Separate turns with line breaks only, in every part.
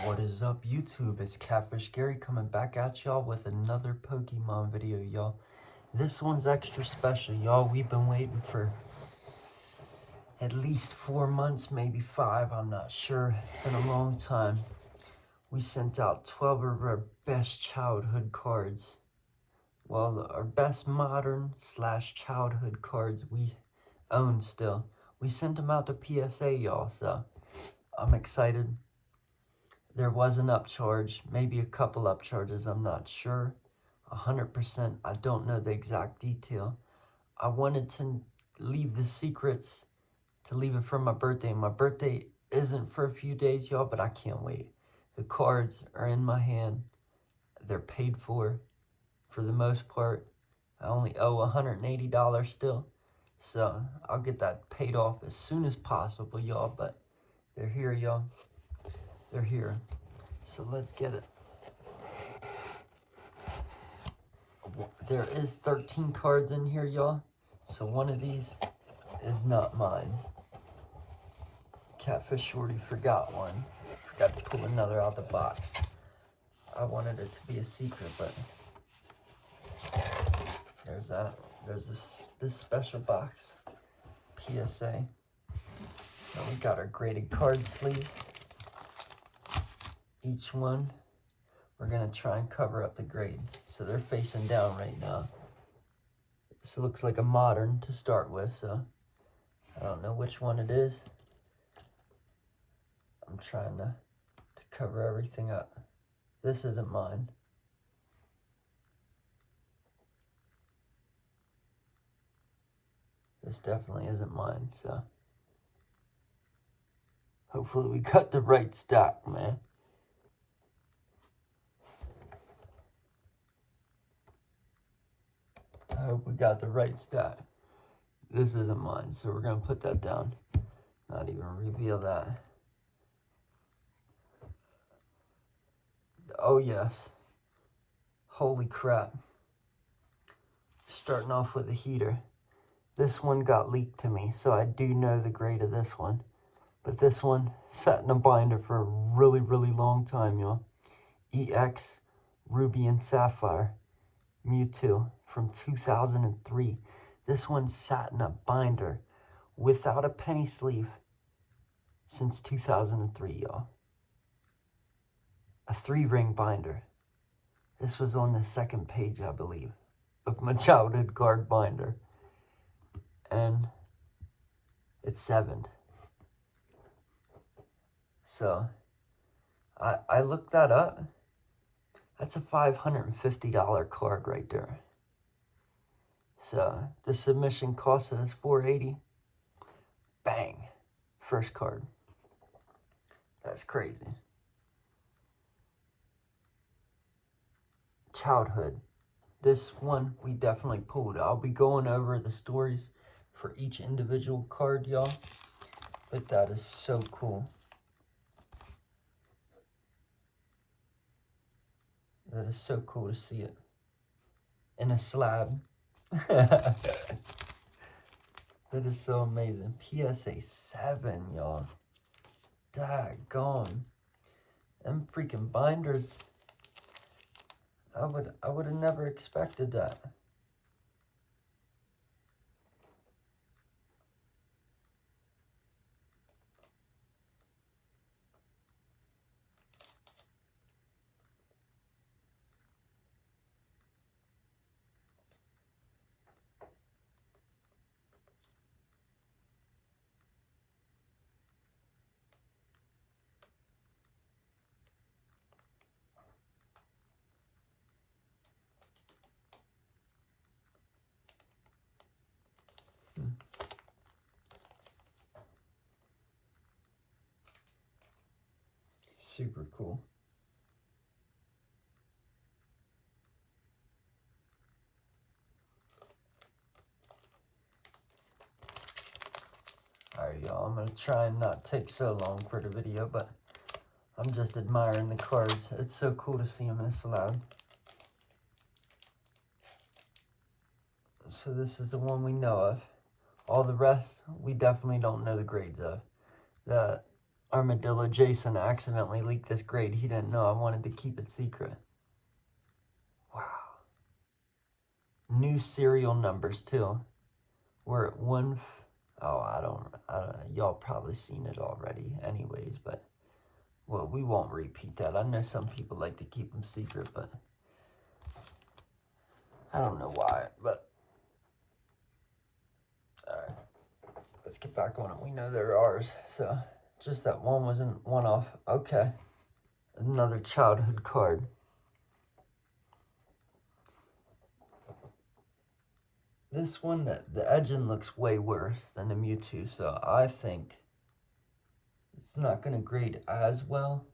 What is up, YouTube? It's Catfish Gary coming back at y'all with another Pokemon video, y'all. This one's extra special, y'all. We've been waiting for at least 4 months, maybe 5, I'm not sure. It's been a long time. We sent out 12 of our best childhood cards. Well, our best modern / childhood cards we own still. We sent them out to PSA, y'all, so I'm excited. There was an upcharge, maybe a couple upcharges, I'm not sure. 100%, I don't know the exact detail. I wanted to leave the secrets, to leave it for my birthday. My birthday isn't for a few days, y'all, but I can't wait. The cards are in my hand. They're paid for the most part. I only owe $180 still. So I'll get that paid off as soon as possible, y'all, but they're here, y'all. They're here. So let's get it. There is 13 cards in here, y'all. So one of these is not mine. Catfish Shorty forgot one. Forgot to pull another out the box. I wanted it to be a secret, but there's that. There's this special box. PSA. Now we got our graded card sleeves. Each one, we're gonna try and cover up the grade. So they're facing down right now. This looks like a modern to start with, so I don't know which one it is. I'm trying to cover everything up. This isn't mine. This definitely isn't mine, so hopefully we got the right stack, man. I hope we got the right stack. This isn't mine, so we're gonna put that down. Not even reveal that. Oh yes. Holy crap. Starting off with a heater. This one got leaked to me, so I do know the grade of this one. But this one sat in a binder for a really, really long time, y'all. EX Ruby and Sapphire Mewtwo from 2003. This one sat in a binder without a penny sleeve since 2003, y'all. A 3-ring binder. This was on the second page, I believe, of my childhood card binder. And it's 7. So, I looked that up. That's a $550 card right there. So, the submission costed us $480. Bang. First card. That's crazy. Childhood. This one we definitely pulled. I'll be going over the stories for each individual card, y'all. But that is so cool. That is so cool to see it in a slab. That is so amazing. PSA 7, y'all. Daggone. Them freaking binders. I would have never expected that. Super cool. Alright, y'all, I'm going to try and not take so long for the video, but I'm just admiring the cards. It's so cool to see them in a slab. So this is the one we know of. All the rest, we definitely don't know the grades of. Armadillo Jason accidentally leaked this grade. He didn't know I wanted to keep it secret. Wow. New serial numbers too. We're at I don't, y'all probably seen it already anyways, but, well, we won't repeat that. I know some people like to keep them secret, but I don't know why, but, alright, let's get back on it. We know they're ours, so, just that one wasn't one off. Okay, another childhood card. This one, the edging looks way worse than the Mewtwo, so I think it's not going to grade as well.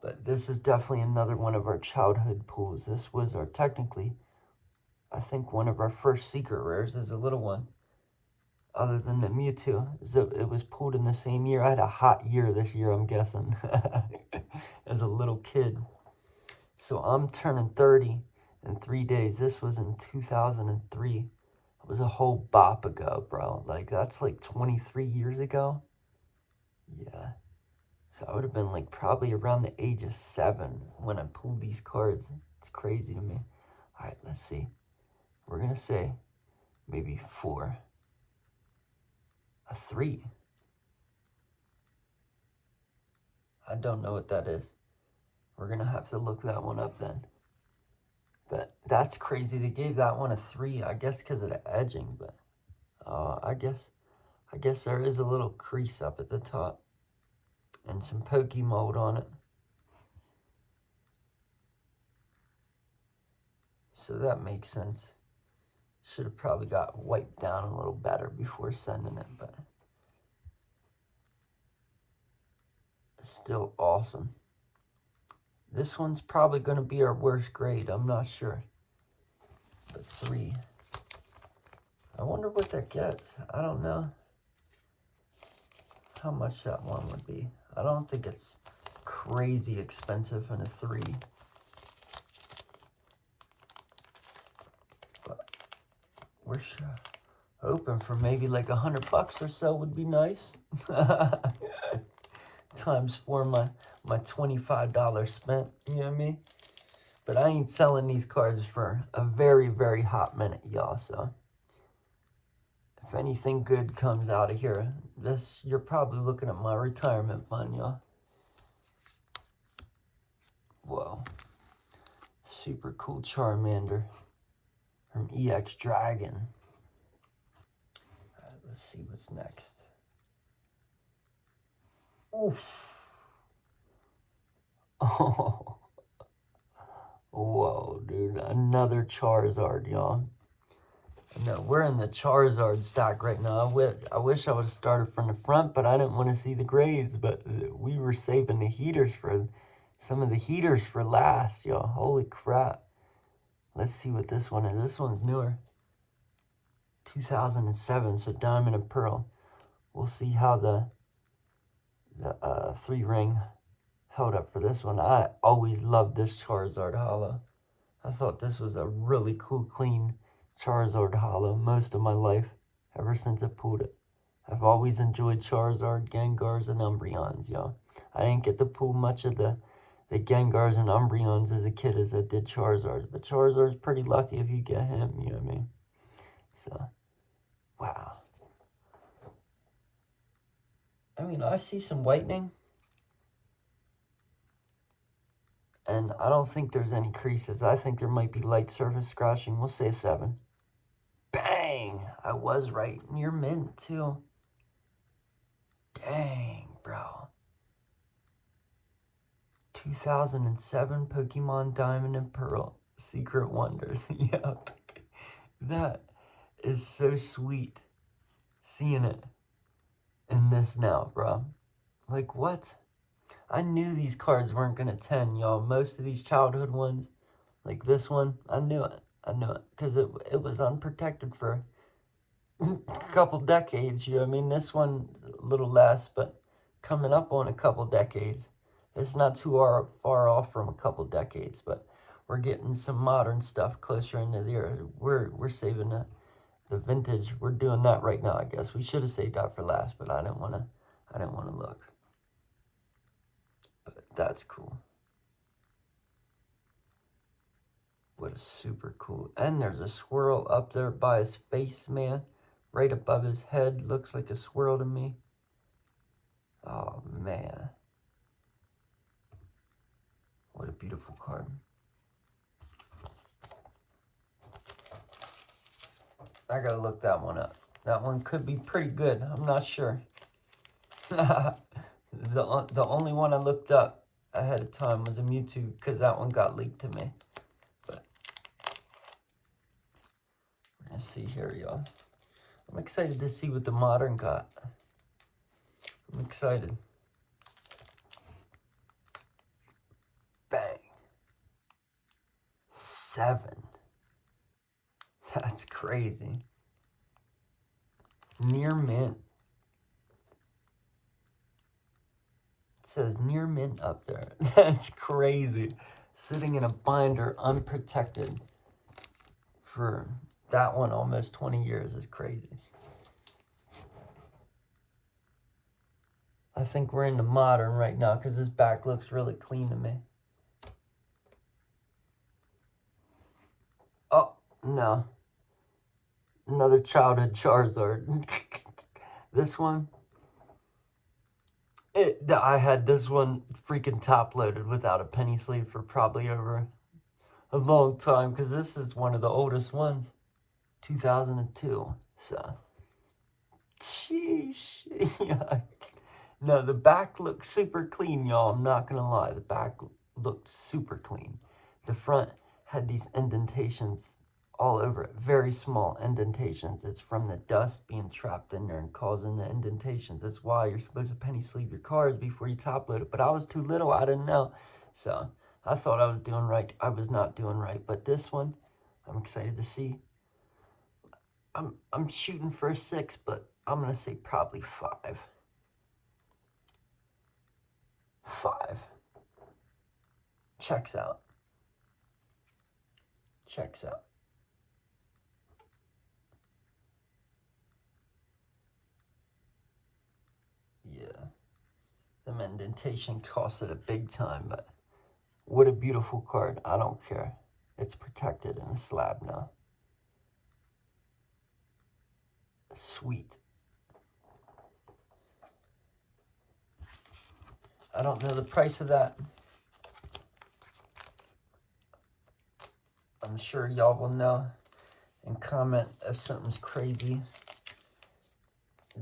But this is definitely another one of our childhood pulls. This was our, technically, I think one of our first secret rares as a little one. Other than the Mewtwo. It was pulled in the same year. I had a hot year this year, I'm guessing. As a little kid. So I'm turning 30 in 3 days. This was in 2003. It was a whole bop ago, bro. Like, that's like 23 years ago. Yeah. So I would have been like probably around the age of 7 when I pulled these cards. It's crazy to me. All right, let's see. We're going to say maybe 4. A 3. I don't know what that is. We're going to have to look that one up then. But that's crazy. They gave that one a 3, I guess because of the edging. But I guess there is a little crease up at the top. And some pokey mold on it. So that makes sense. Should have probably got wiped down a little better before sending it, but still awesome. This one's probably going to be our worst grade. I'm not sure. But 3. I wonder what that gets. I don't know how much that one would be. I don't think it's crazy expensive in a 3. But we're hoping for maybe like $100 or so would be nice. Times 4 my $25 spent, you know what I mean? But I ain't selling these cards for a very, very hot minute, y'all, so if anything good comes out of here, you're probably looking at my retirement fund, y'all. Whoa. Super cool Charmander from EX Dragon. All right, let's see what's next. Oof. Oh. Whoa, dude. Another Charizard, y'all. No, we're in the Charizard stack right now. I wish I would have started from the front, but I didn't want to see the grades. But we were saving the heaters for some of the heaters for last, y'all. Holy crap. Let's see what this one is. This one's newer. 2007, so Diamond and Pearl. We'll see how the 3-ring held up for this one. I always loved this Charizard holo. I thought this was a really cool, clean Charizard holo most of my life, ever since I pulled it. I've always enjoyed Charizard, Gengars, and Umbreons, y'all. I didn't get to pull much of the Gengars and Umbreons as a kid as I did Charizards, but Charizard's pretty lucky if you get him, you know what I mean? So, wow. I mean, I see some whitening, and I don't think there's any creases. I think there might be light surface scratching. We'll say a 7. Bang! I was right. Near mint, too. Dang, bro. 2007 Pokemon Diamond and Pearl. Secret Wonders. Yep. That is so sweet. Seeing it in this now, bro. Like, what? I knew these cards weren't going to 10, y'all. Most of these childhood ones, like this one, I knew it. I knew it. Because it was unprotected for a couple decades, you know what I mean? This one, a little less, but coming up on a couple decades. It's not too far off from a couple decades, but we're getting some modern stuff closer into the era. We're saving the vintage. We're doing that right now, I guess. We should have saved that for last, but I didn't want to look. That's cool. What a super cool. And there's a swirl up there by his face, man. Right above his head. Looks like a swirl to me. Oh, man. What a beautiful card. I gotta look that one up. That one could be pretty good. I'm not sure. The only one I looked up ahead of time was a Mewtwo, because that one got leaked to me. But let's see here, y'all. I'm excited to see what the modern got. I'm excited. Bang. 7. That's crazy. Near mint. It says near mint up there. That's crazy. Sitting in a binder unprotected for that one almost 20 years is crazy. I think we're into modern right now because this back looks really clean to me. Oh, no. Another childhood Charizard. This one, I had this one freaking top loaded without a penny sleeve for probably over a long time, because this is one of the oldest ones, 2002. So, sheesh. Yeah. No, the back looks super clean, y'all. I'm not gonna lie, the back looked super clean. The front had these indentations all over it, very small indentations. It's from the dust being trapped in there and causing the indentations. That's why you're supposed to penny sleeve your cards before you top load it. But I was too little, I didn't know. So I thought I was doing right. I was not doing right. But this one, I'm excited to see. I'm shooting for a 6, but I'm gonna say probably 5. 5. Checks out. Checks out. Yeah. The indentation cost it a big time, but what a beautiful card. I don't care. It's protected in a slab now. Sweet. I don't know the price of that. I'm sure y'all will know and comment if something's crazy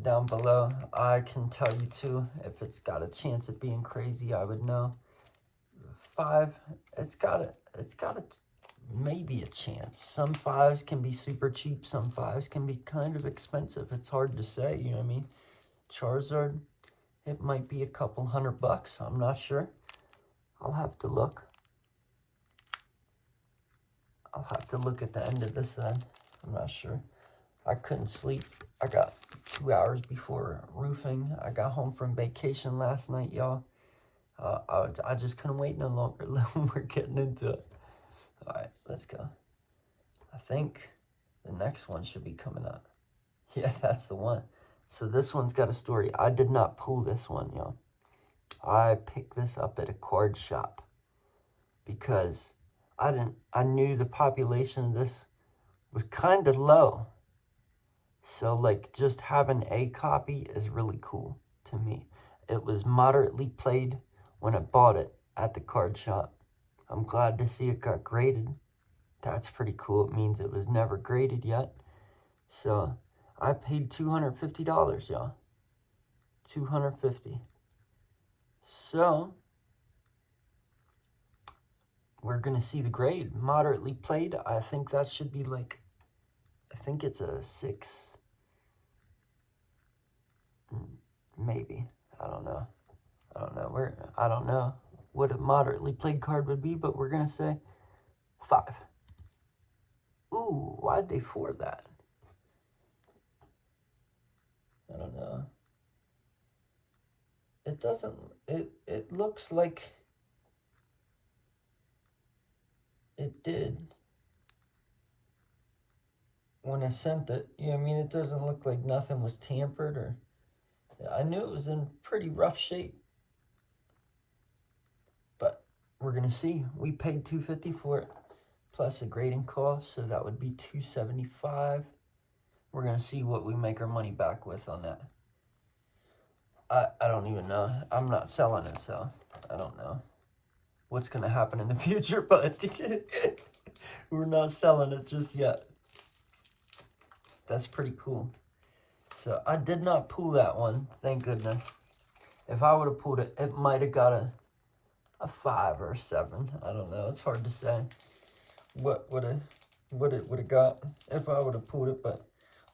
down below. I can tell you too, if it's got a chance of being crazy, I would know. 5, it's got a maybe a chance. Some 5s can be super cheap, some 5s can be kind of expensive. It's hard to say, you know what I mean? Charizard, it might be a couple $100. I'm not sure. I'll have to look. I'll have to look at the end of this then. I'm not sure. I couldn't sleep. I got 2 hours before roofing. I got home from vacation last night, y'all. I just couldn't wait no longer. We're getting into it. All right, let's go. I think the next one should be coming up. Yeah, that's the one. So this one's got a story. I did not pull this one, y'all. I picked this up at a card shop because I knew the population of this was kind of low. So like just having a copy is really cool to me. It was moderately played when I bought it at the card shop. I'm glad to see it got graded. That's pretty cool. It means it was never graded yet. So I paid $250, y'all. $250. So we're gonna see the grade. Moderately played. I think that should be like, I think it's a 6. Maybe. I don't know. I don't know what a moderately played card would be, but we're gonna say 5. Ooh, why'd they for that? I don't know. It doesn't, it looks like it did when I sent it. You know what I mean? It doesn't look like nothing was tampered or, I knew it was in pretty rough shape. we're going to see. We paid $250 for it, plus a grading cost, so that would be $275. We're going to see what we make our money back with on that. I don't even know. I'm not selling it, so I don't know what's going to happen in the future, but we're not selling it just yet. That's pretty cool. So I did not pull that one, thank goodness. If I would have pulled it, it might have got a 5 or a 7. I don't know. It's hard to say what it would have got if I would have pulled it, but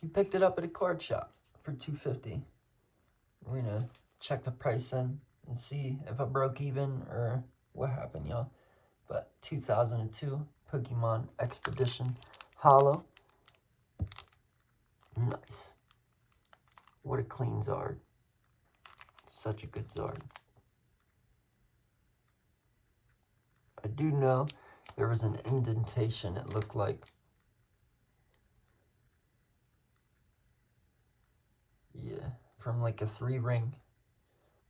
we picked it up at a card shop for $250. We're gonna check the price in and see if I broke even or what happened, y'all. But 2002 Pokemon Expedition Holo. Nice. What a clean Zard. Such a good Zard. I do know there was an indentation, it looked like. Yeah, from like a 3-ring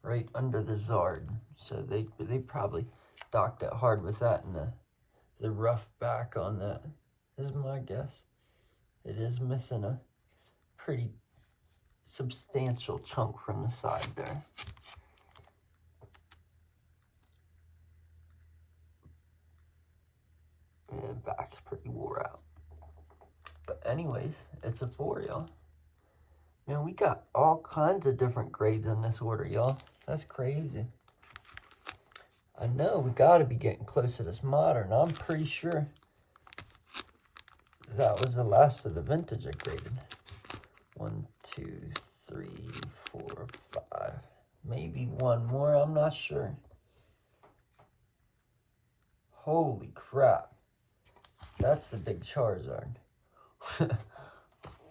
right under the Zard. So they probably docked it hard with that, and the rough back on that is my guess. It is missing a pretty substantial chunk from the side there. Yeah, the back's pretty wore out. But anyways, it's a 4, y'all. Man, we got all kinds of different grades in this order, y'all. That's crazy. I know we got to be getting close to this modern. I'm pretty sure that was the last of the vintage I graded. 1, 2, 3, 4, 5. Maybe one more. I'm not sure. Holy crap. That's the big Charizard.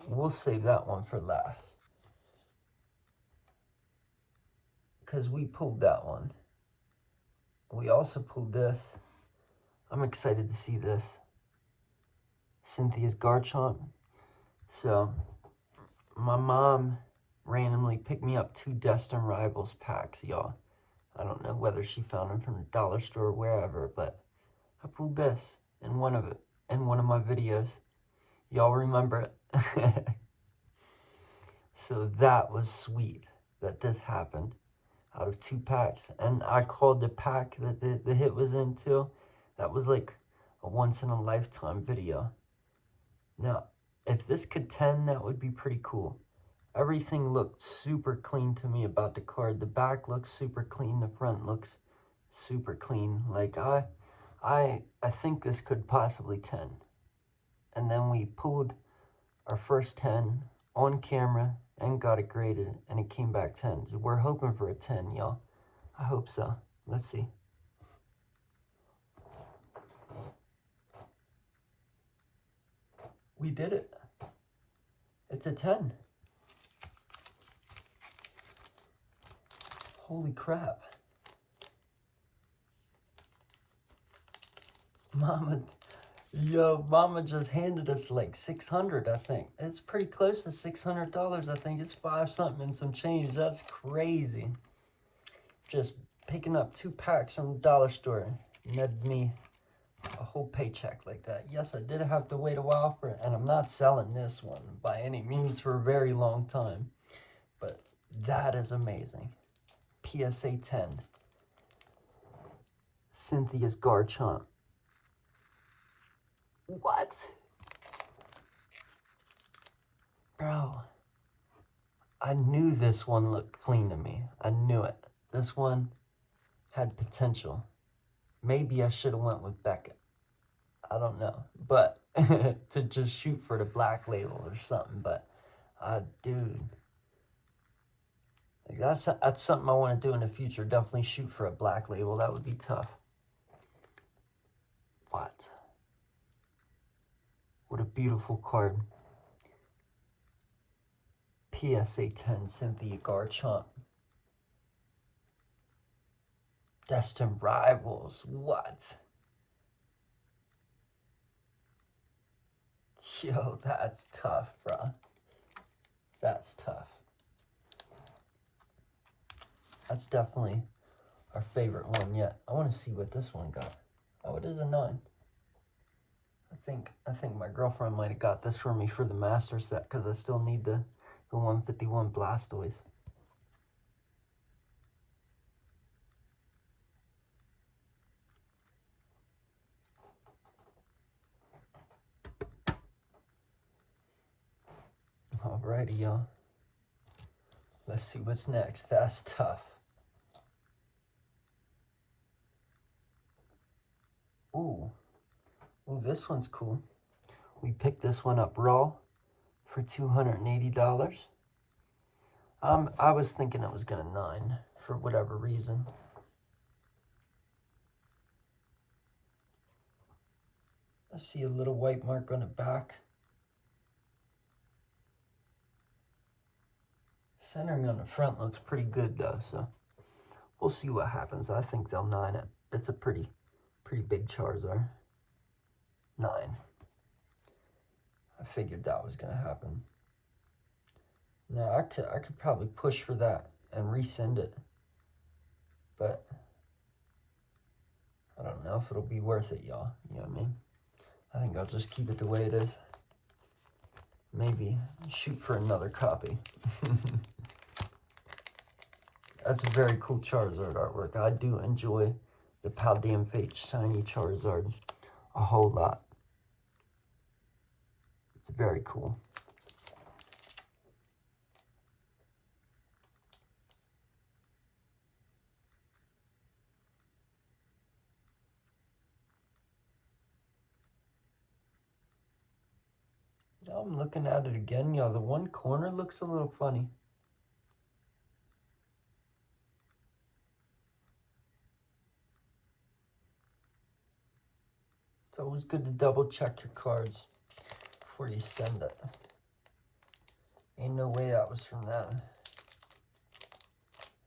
We'll save that one for last. Because we pulled that one. We also pulled this. I'm excited to see this. Cynthia's Garchomp. So, my mom randomly picked me up 2 Destined Rivals packs, y'all. I don't know whether she found them from the dollar store or wherever, but I pulled this in one of my videos. Y'all remember it? So that was sweet that this happened out of 2 packs. And I called the pack that the hit was into. That was like a once-in-a-lifetime video. Now, if this could 10, that would be pretty cool. Everything looked super clean to me about the card. The back looks super clean. The front looks super clean. Like, I think this could possibly 10. And then we pulled our first 10 on camera and got it graded, and it came back 10. We're hoping for a 10, y'all. I hope so. Let's see. We did it. It's a 10. Holy crap. Mama just handed us like 600, I think. It's pretty close to $600, I think. It's 5 something and some change. That's crazy. Just picking up 2 packs from the dollar store netted me a whole paycheck like that. Yes, I did have to wait a while for it, and I'm not selling this one by any means for a very long time. But that is amazing. PSA 10. Cynthia's Garchomp. What? Bro, I knew this one looked clean to me. I knew it. This one had potential. Maybe I should have went with Beckett. I don't know. But to just shoot for the black label or something. But, dude. Like that's something I want to do in the future. Definitely shoot for a black label. That would be tough. What? What a beautiful card. PSA 10 Cynthia Garchomp. Destined Rivals. What? Yo, that's tough, bro. That's tough. That's definitely our favorite one yet. I want to see what this one got. Oh, it is a 9. I think my girlfriend might have got this for me for the master set because I still need the 151 Blastoise. Alrighty, y'all. Let's see what's next. That's tough. Ooh, this one's cool. We picked this one up raw for $280. I was thinking it was gonna 9 for whatever reason. I see a little white mark on the back. Centering on the front looks pretty good though, so we'll see what happens. I think they'll 9 it. It's a pretty big Charizard. 9. I figured that was gonna happen. Now I could probably push for that and resend it, but I don't know if it'll be worth it, y'all. You know what I mean? I think I'll just keep it the way it is. Maybe shoot for another copy. That's a very cool Charizard artwork. I do enjoy the Paldean Fates shiny Charizard a whole lot. It's very cool. Now I'm looking at it again, y'all. The one corner looks a little funny. It's always good to double check your cards before you send it. Ain't no way that was from that.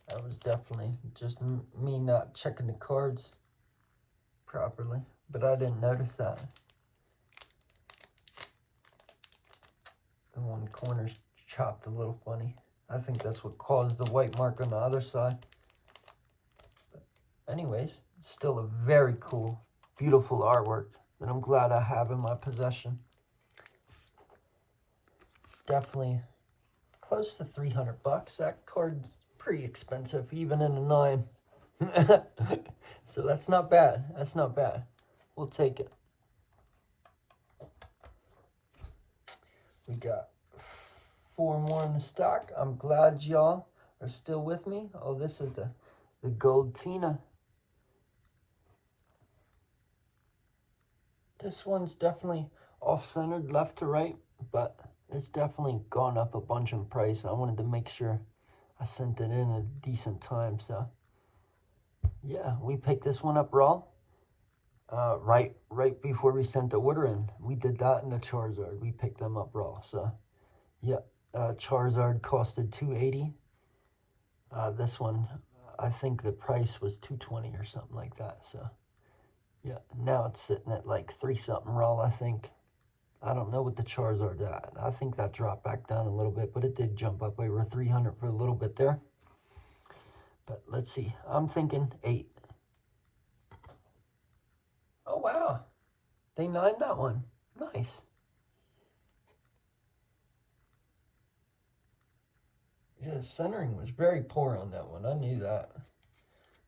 That was definitely just me not checking the cards properly, but I didn't notice that. The one corner's chopped a little funny. I think that's what caused the white mark on the other side. But anyways, still a very cool, beautiful artwork that I'm glad I have in my possession. It's definitely close to 300 bucks. That card's pretty expensive, even in a 9. So that's not bad. That's not bad. We'll take it. We got 4 more in the stock. I'm glad y'all are still with me. Oh, this is the Gold Tina. This one's definitely off-centered left to right, but it's definitely gone up a bunch in price. I wanted to make sure I sent it in a decent time, so yeah, we picked this one up raw. Right before we sent the order in. We did that in the Charizard. We picked them up raw. So, yeah, Charizard costed $280. This one, I think the price was $220 or something like that. So, yeah, now it's sitting at like 3 something raw, I think. I don't know what the Charizard at. I think that dropped back down a little bit, but it did jump up over 300 for a little bit there. But let's see. I'm thinking 8. Oh, wow. They 9'd that one. Nice. Yeah, centering was very poor on that one. I knew that.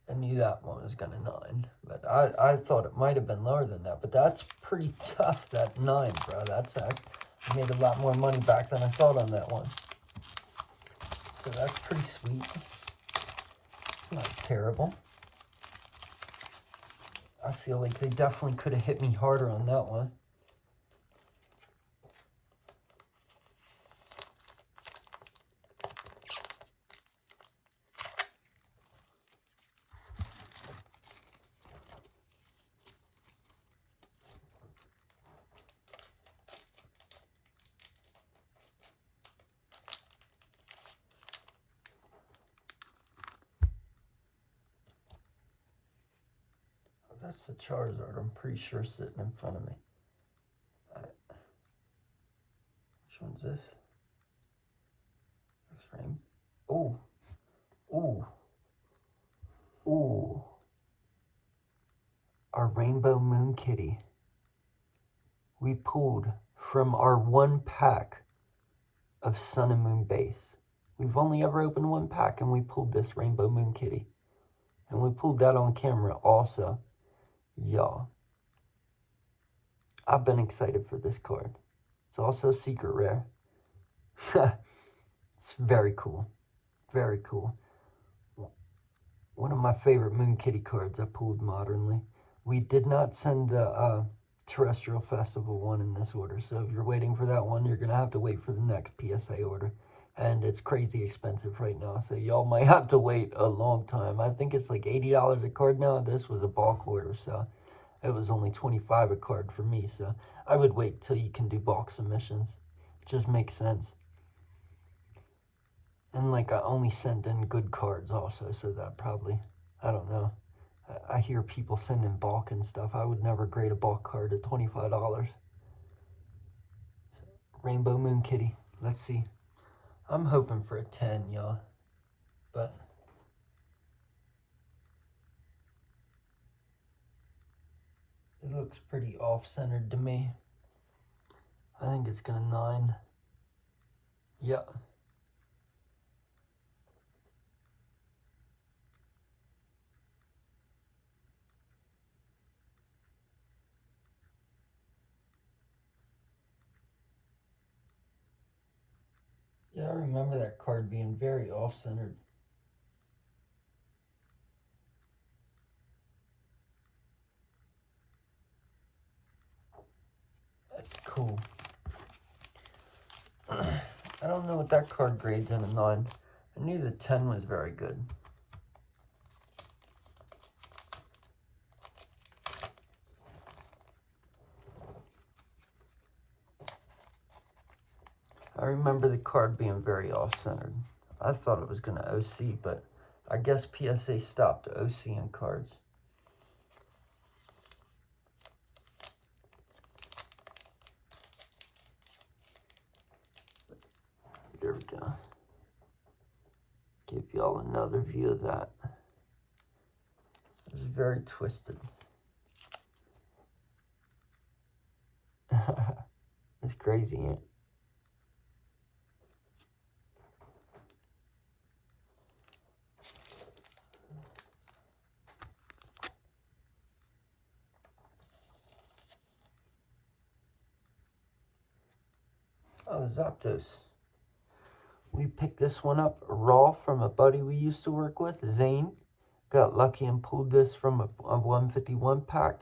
I knew that one was going to 9. But I thought it might have been lower than that. But that's pretty tough, that 9, bro. That's I made a lot more money back than I thought on that one. So that's pretty sweet. It's not terrible. I feel like they definitely could have hit me harder on that one. That's the Charizard, I'm pretty sure, sitting in front of me. Alright. Which one's this? X-Ring. Ooh. Ooh. Ooh. Our Rainbow Moon Kitty. We pulled from our one pack of Sun and Moon base. We've only ever opened one pack, and we pulled this Rainbow Moon Kitty. And we pulled that on camera also. Y'all, I've been excited for this card. It's also secret rare. It's very cool. Very cool. One of my favorite Moon Kitty cards I pulled modernly. We did not send the Terrestrial Festival one in this order, so if you're waiting for that one, you're going to have to wait for the next PSA order. And it's crazy expensive right now, so y'all might have to wait a long time. I think it's like $80 a card now. This was a bulk order, so it was only $25 a card for me, so I would wait till you can do bulk submissions. It just makes sense. And like I only sent in good cards also, so that probably, I don't know. I hear people send in bulk and stuff. I would never grade a bulk card at $25. Rainbow Moon Kitty. Let's see. I'm hoping for a 10, y'all. But it looks pretty off-centered to me. I think it's gonna 9. Yeah. Yeah, I remember that card being very off-centered. That's cool. I don't know what that card grades in a 9. I knew the 10 was very good. I remember the card being very off-centered. I thought it was going to OC, but I guess PSA stopped OCing cards. There we go. Give y'all another view of that. It was very twisted. It's crazy, ain't it? Oh, Zapdos. We picked this one up raw from a buddy we used to work with, Zane. Got lucky and pulled this from a 151 pack.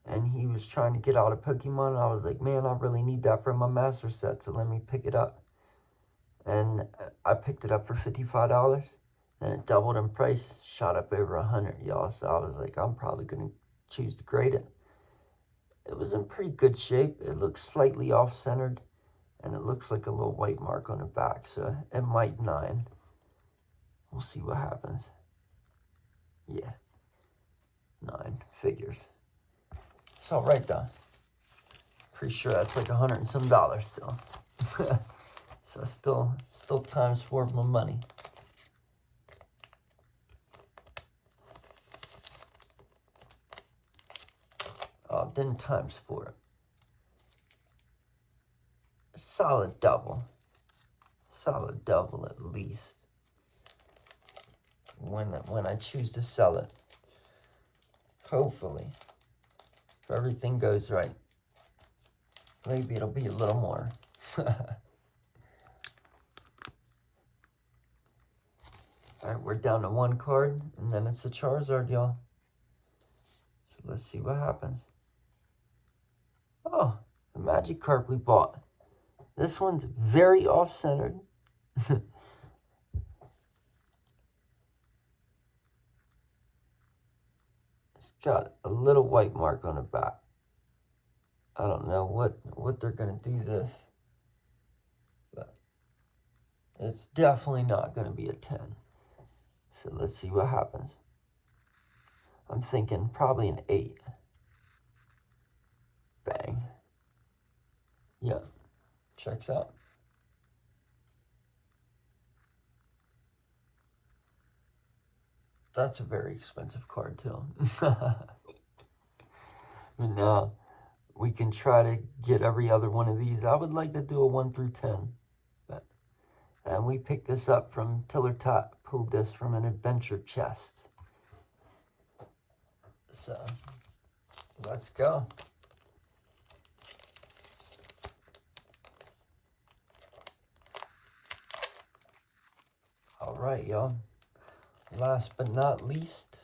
And he was trying to get out of Pokemon. I was like, man, I really need that for my master set, so let me pick it up. And I picked it up for $55. Then it doubled in price, shot up over 100, y'all. So I was like, I'm probably going to choose to grade it. It was in pretty good shape. It looks slightly off-centered. And it looks like a little white mark on the back, so it might 9. We'll see what happens. Yeah, 9 figures. It's all right though. Pretty sure that's like $100 and some still. So still times 4 of my money. Oh, didn't times 4 it. Solid double at least when I choose to sell it. Hopefully, if everything goes right, maybe it'll be a little more. Alright, we're down to 1 card, and then it's a Charizard, y'all. So let's see what happens. Oh, the Magikarp we bought. This one's very off-centered. It's got a little white mark on the back. I don't know what they're going to do this. But it's definitely not going to be a 10. So let's see what happens. I'm thinking probably an 8. Bang. Yeah. Checks out. That's a very expensive card too. But now we can try to get every other one of these. I would like to do a 1 through 10. And we picked this up from Tiller Tot, pulled this from an adventure chest. So, let's go. All right, y'all. Last but not least,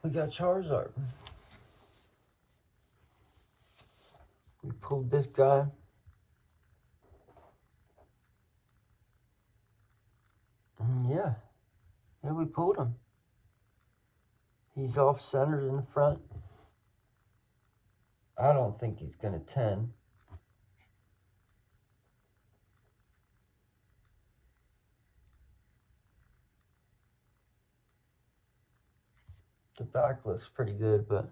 we got Charizard. We pulled this guy. Yeah, we pulled him. He's off-centered in the front. I don't think he's going to 10. The back looks pretty good, but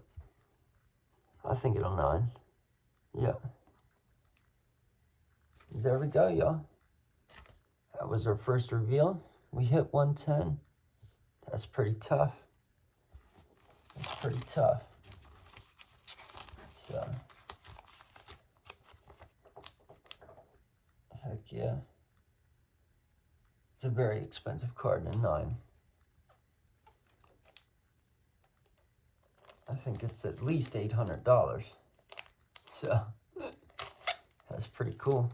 I think it'll 9. Yeah. There we go, y'all. That was our first reveal. We hit 110. That's pretty tough. That's pretty tough. So, heck yeah. It's a very expensive card in 9. I think it's at least $800. So, that's pretty cool.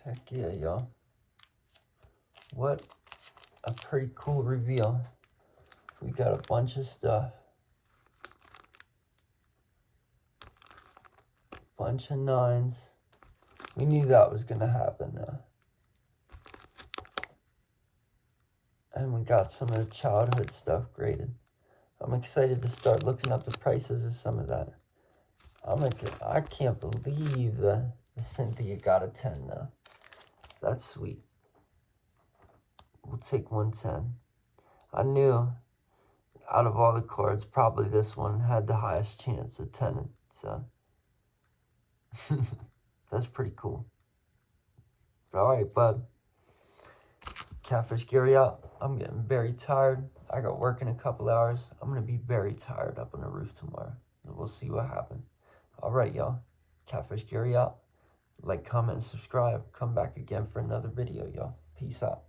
Heck yeah, y'all. What a pretty cool reveal. We got a bunch of stuff. Bunch of 9s. We knew that was going to happen, though. And we got some of the childhood stuff graded. I'm excited to start looking up the prices of some of that. I can't believe the Cynthia got a 10, though. That's sweet. We'll take 110. I knew out of all the cards, probably this one had the highest chance of 10. So, that's pretty cool. All right, bud. Catfish Gary out. I'm getting very tired. I got work in a couple hours. I'm going to be very tired up on the roof tomorrow. We'll see what happens. All right, y'all. Catfish Gary out. Like, comment, and subscribe. Come back again for another video, y'all. Peace out.